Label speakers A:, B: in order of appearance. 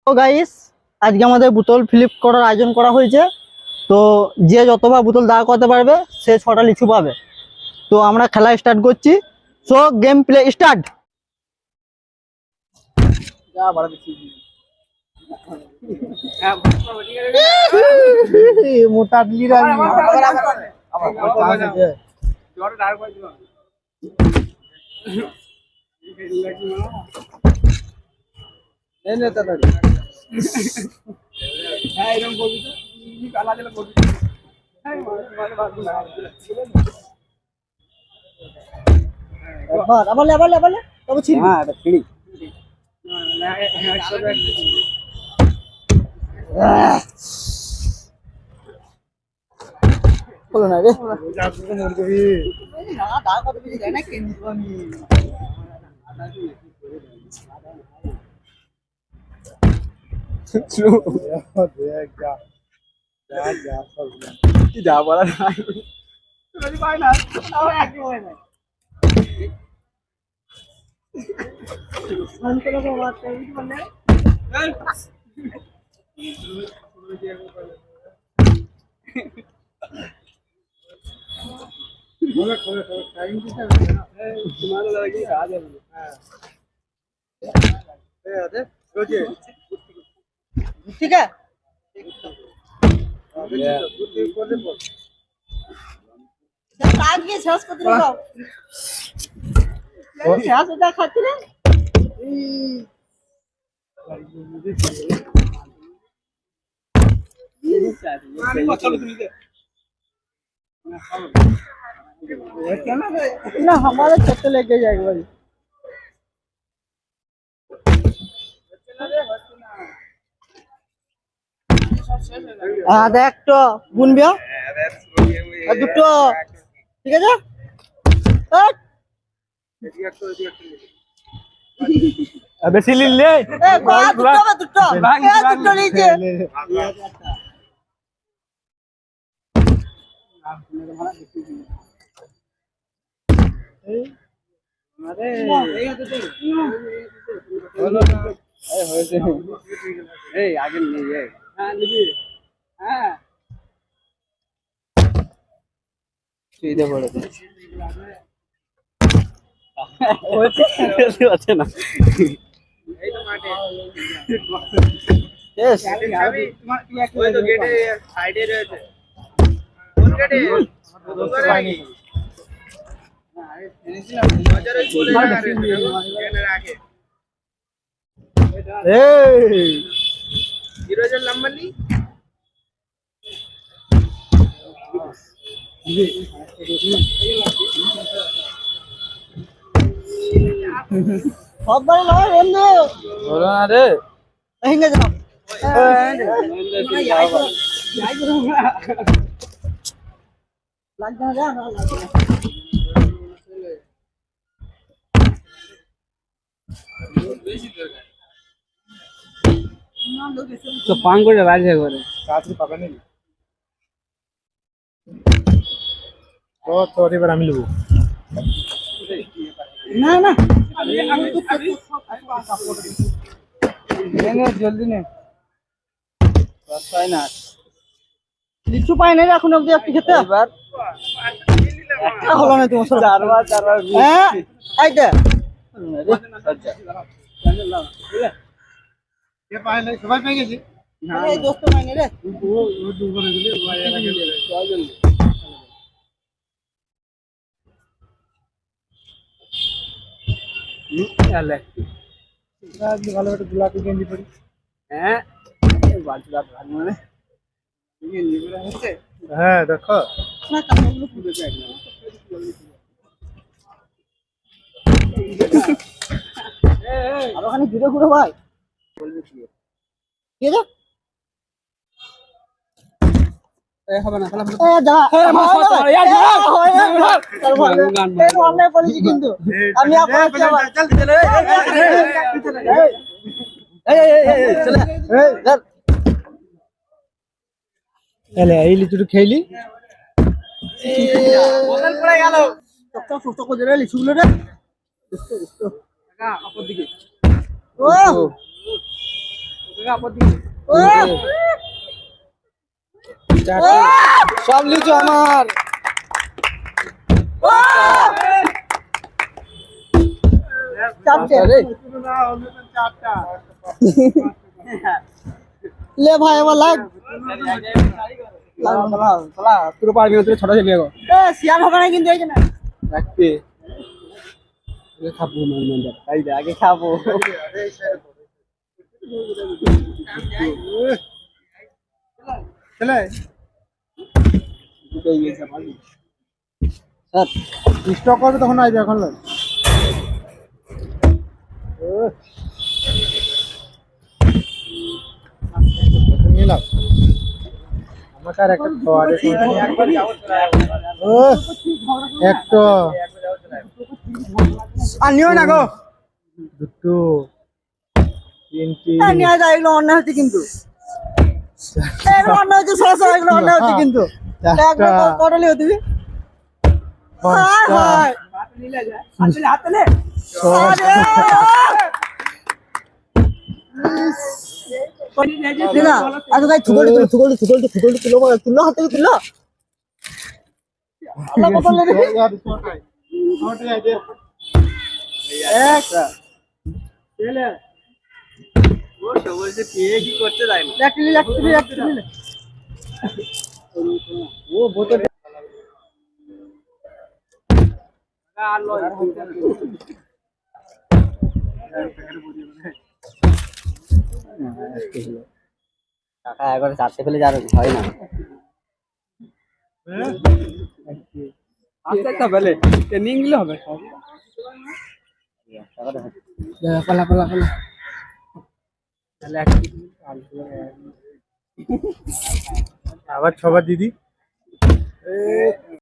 A: তো গাইস, আজকে আমাদের বোতল ফ্লিপ করার আয়োজন করা হয়েছে। তো যে যতবার বোতল দাঁড় করতে পারবে সে 6টা লিচু পাবে। তো আমরা খেলা স্টার্ট করছি। So game play start. মোটা হলো না রে। যা বলা ঠিক আছে। ना हमारे छत लेके जाएगा भाई। हाँ देख तो बुन बिया दुटो ठीक है अबे सिली ले दुटो लीजिए आगे नहीं सीधे पड़े আছে না यस তোমার কি এক ওই তো গেটে সাইডে রয়েছে কোন গেটে ওপরে আরে ফিনিশিং বাজারে চলে যাবে এর আগে এই হিরোজের নাম্বার নি बहुत बड़े लोग बंदो बोलो ना रे कहेंगे जनाब लग जा तो पांग করে বাইরে থেকে করে রাত্রি পাবে না তো এবার আমি লব না না আমি তো নে জলদি নে রাস্তায় না লিচু পাই না এখন অবধি আপনি খেতে এবার একটা হলো না তোমার চারবার হ্যাঁ এইটা কে পায় না সবাই পেয়ে গেছে এই দোস্ত পাই না রে ও দূর করে দিলে বাইরে গেলে চল চলে রাত ভালো একটা গোলাপি গেঞ্জি পরি হ্যাঁ বালতি রাত ভালো মানে গেঞ্জি পরে হচ্ছে হ্যাঁ দেখো না কাপড়গুলো পুরো যায় না আর ওখানে ঘুরে ঘুরে ভাই বলবি কি কে যা এ হবে না খেলা এ যা আমি বলেছি কিন্তু আমি আপনাকে চল চল চলে এই লিচুটা খেলি বদল পড়ে গেল টক টক টক করে লিচুগুলো রে কাকা অপর দিকে ও সব লিচু আমার। ले भाई वो लाग তুই পারবি না, তুই ছোট ছেলে গো। শিয়াল হবে না কিন্তু, এই যে না রাখবে খাবো মানে তাই আগে খাবো। চলে স্টক করবে তখন আসবে, এখন নয়। নিলাম আমাকে আর একটা খাওয়ারে একটা আর নিও না গো, দুটো তিনটি নিয়ে যায়। এগুলো অন্যায় হচ্ছে কিন্তু, এগুলো অন্যায় হচ্ছে, সরাসরি এগুলো অন্যায় হচ্ছে কিন্তু। কটলি হতে কাকা একবার চারটে ফেলে যার হয় না। আস্তে একটা ফেলে ট্রেনিং নিলে হবে। পালা পালা পালা আবার ছবার দিদি।